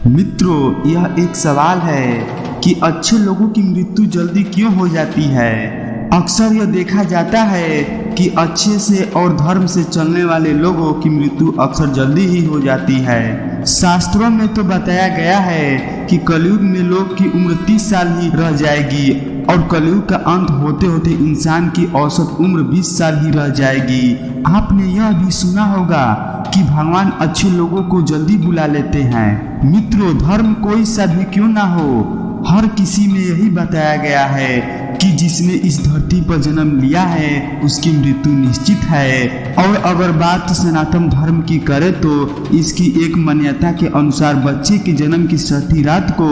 मित्रों, यह एक सवाल है कि अच्छे लोगों की मृत्यु जल्दी क्यों हो जाती है। अक्सर यह देखा जाता है कि अच्छे से और धर्म से चलने वाले लोगों की मृत्यु अक्सर जल्दी ही हो जाती है। शास्त्रों में तो बताया गया है कि कलयुग में लोग की उम्र 30 साल ही रह जाएगी और कलयुग का अंत होते होते इंसान की औसत उम्र 20 साल ही रह जाएगी। आपने यह भी सुना होगा कि भगवान अच्छे लोगों को जल्दी बुला लेते हैं। मित्रों, धर्म कोई सा भी क्यों ना हो, हर किसी में यही बताया गया है कि जिसने इस धरती पर जन्म लिया है उसकी मृत्यु निश्चित है। और अगर बात सनातन धर्म की करें तो इसकी एक मान्यता के अनुसार बच्चे के जन्म की 6ठी रात को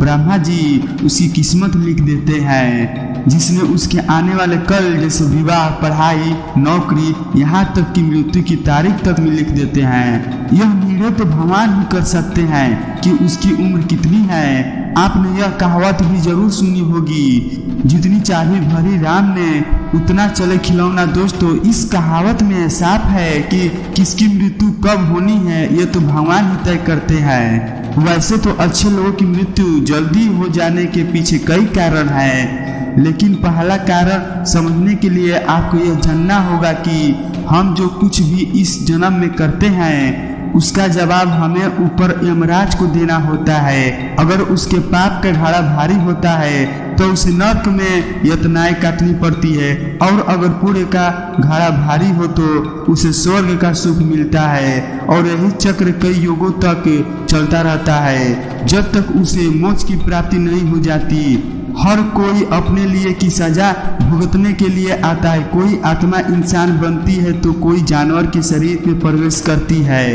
ब्रह्मा जी उसकी किस्मत लिख देते हैं, जिसमें उसके आने वाले कल जैसे विवाह, पढ़ाई, नौकरी, यहाँ तक कि मृत्यु की तारीख तक में लिख देते हैं। यह निर्णय तो भगवान ही कर सकते हैं कि उसकी उम्र कितनी है। आपने यह कहावत भी जरूर सुनी होगी, जितनी चाबी भरी राम ने उतना चले खिलौना। दोस्तों, इस कहावत में साफ है कि किसकी मृत्यु कब होनी है यह तो भगवान ही तय करते हैं। वैसे तो अच्छे लोगों की मृत्यु जल्दी हो जाने के पीछे कई कारण हैं, लेकिन पहला कारण समझने के लिए आपको यह जानना होगा कि हम जो कुछ भी इस जन्म में करते हैं उसका जवाब हमें ऊपर यमराज को देना होता है। अगर उसके पाप का घड़ा भारी होता है तो उसे नरक में यातनाएं काटनी पड़ती है, और अगर पुण्य का घड़ा भारी हो तो उसे स्वर्ग का सुख मिलता है। और यही चक्र कई युगों तक चलता रहता है जब तक उसे मोक्ष की प्राप्ति नहीं हो जाती। हर कोई अपने लिए की सजा भुगतने के लिए आता है। कोई आत्मा इंसान बनती है तो कोई जानवर के शरीर में प्रवेश करती है।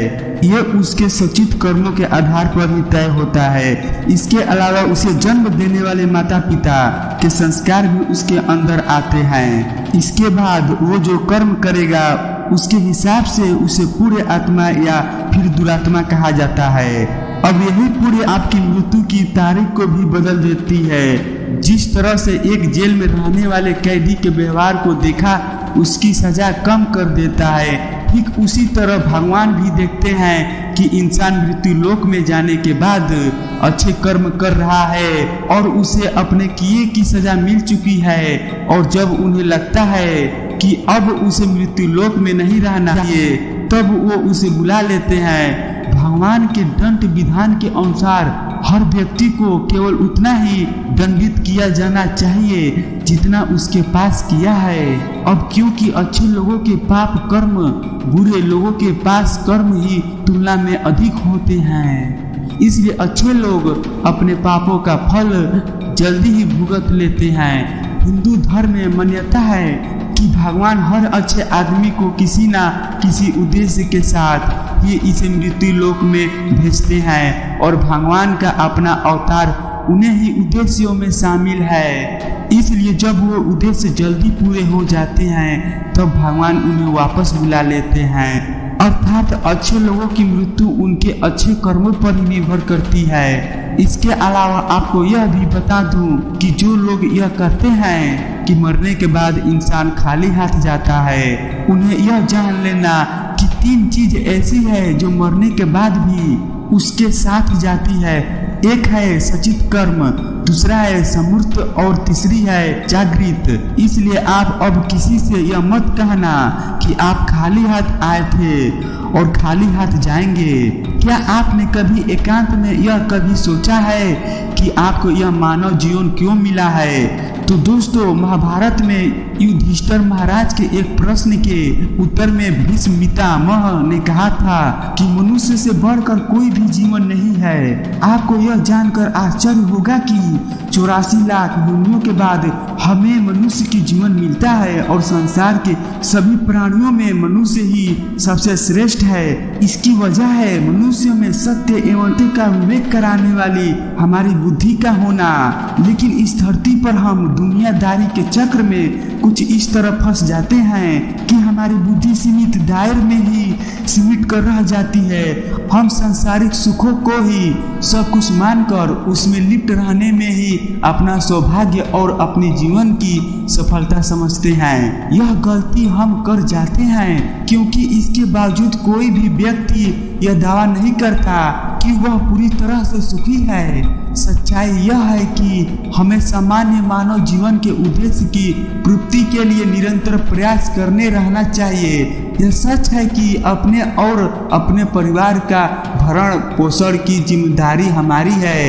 यह उसके सचित कर्मों के आधार पर ही तय होता है। इसके अलावा उसे जन्म देने वाले माता पिता के संस्कार भी उसके अंदर आते हैं। इसके बाद वो जो कर्म करेगा उसके हिसाब से उसे पूरे आत्मा या फिर दुरात्मा कहा जाता है। अब यही पूरे आपकी मृत्यु की तारीख को भी बदल देती है। जिस तरह से एक जेल में रहने वाले कैदी के व्यवहार को देखा उसकी सजा कम कर देता है, ठीक उसी तरह भगवान भी देखते हैं कि इंसान मृत्यु लोक में जाने के बाद अच्छे कर्म कर रहा है और उसे अपने किए की सजा मिल चुकी है, और जब उन्हें लगता है कि अब उसे मृत्यु लोक में नहीं रहना चाहिए तब वो उसे बुला लेते हैं। भगवान के दंड विधान के अनुसार हर व्यक्ति को केवल उतना ही दंडित किया जाना चाहिए जितना उसके पास किया है। अब क्योंकि अच्छे लोगों के पाप कर्म बुरे लोगों के पास कर्म ही तुलना में अधिक होते हैं, इसलिए अच्छे लोग अपने पापों का फल जल्दी ही भुगत लेते हैं। हिंदू धर्म में मान्यता है कि भगवान हर अच्छे आदमी को किसी न किसी उद्देश्य के साथ ये इसे मृत्यु लोक में भेजते हैं, और भगवान का अपना अवतार उन्हीं ही उद्देश्यों में शामिल है। इसलिए जब वो उद्देश्य जल्दी पूरे हो जाते हैं तब भगवान उन्हें वापस बुला लेते हैं। अर्थात अच्छे लोगों की मृत्यु उनके अच्छे कर्मों पर ही निर्भर करती है। इसके अलावा आपको यह भी बता दूं कि जो लोग यह कहते हैं कि मरने के बाद इंसान खाली हाथ जाता है, उन्हें यह जान लेना कि 3 चीज ऐसी है जो मरने के बाद भी उसके साथ जाती है। एक है सचित कर्म, दूसरा है समूर्त और तीसरी है जागृत। इसलिए आप अब किसी से यह मत कहना कि आप खाली हाथ आए थे और खाली हाथ जाएंगे। क्या आपने कभी एकांत में यह कभी सोचा है कि आपको यह मानव जीवन क्यों मिला है? तो दोस्तों, महाभारत में युधिष्ठिर महाराज के एक प्रश्न के उत्तर में भीष्म पितामह ने कहा था कि मनुष्य से बढ़कर कोई भी जीवन नहीं है। आपको यह जानकर आश्चर्य होगा कि 84 लाख योनियों के बाद हमें मनुष्य की जीवन मिलता है और संसार के सभी प्राणियों में मनुष्य ही सबसे श्रेष्ठ है। इसकी वजह है मनुष्य में सत्य एवं का विवेक कराने वाली हमारी बुद्धि का होना। लेकिन इस धरती पर हम दुनियादारी के चक्र में कुछ इस तरह फंस जाते हैं कि हमारी बुद्धि सीमित दायरे में ही सीमित कर रह जाती है। हम सांसारिक सुखों को ही सब कुछ मानकर उसमें लिप्त रहने में ही अपना सौभाग्य और अपने जीवन की सफलता समझते हैं। यह गलती हम कर जाते हैं क्योंकि इसके बावजूद कोई भी व्यक्ति यह दावा नहीं करता कि वह पूरी तरह से सुखी है। सच्चाई यह है कि हमें सामान्य मानव जीवन के उद्देश्य की पूर्ति के लिए निरंतर प्रयास करने रहना चाहिए। यह सच है कि अपने और अपने परिवार का भरण पोषण की जिम्मेदारी हमारी है।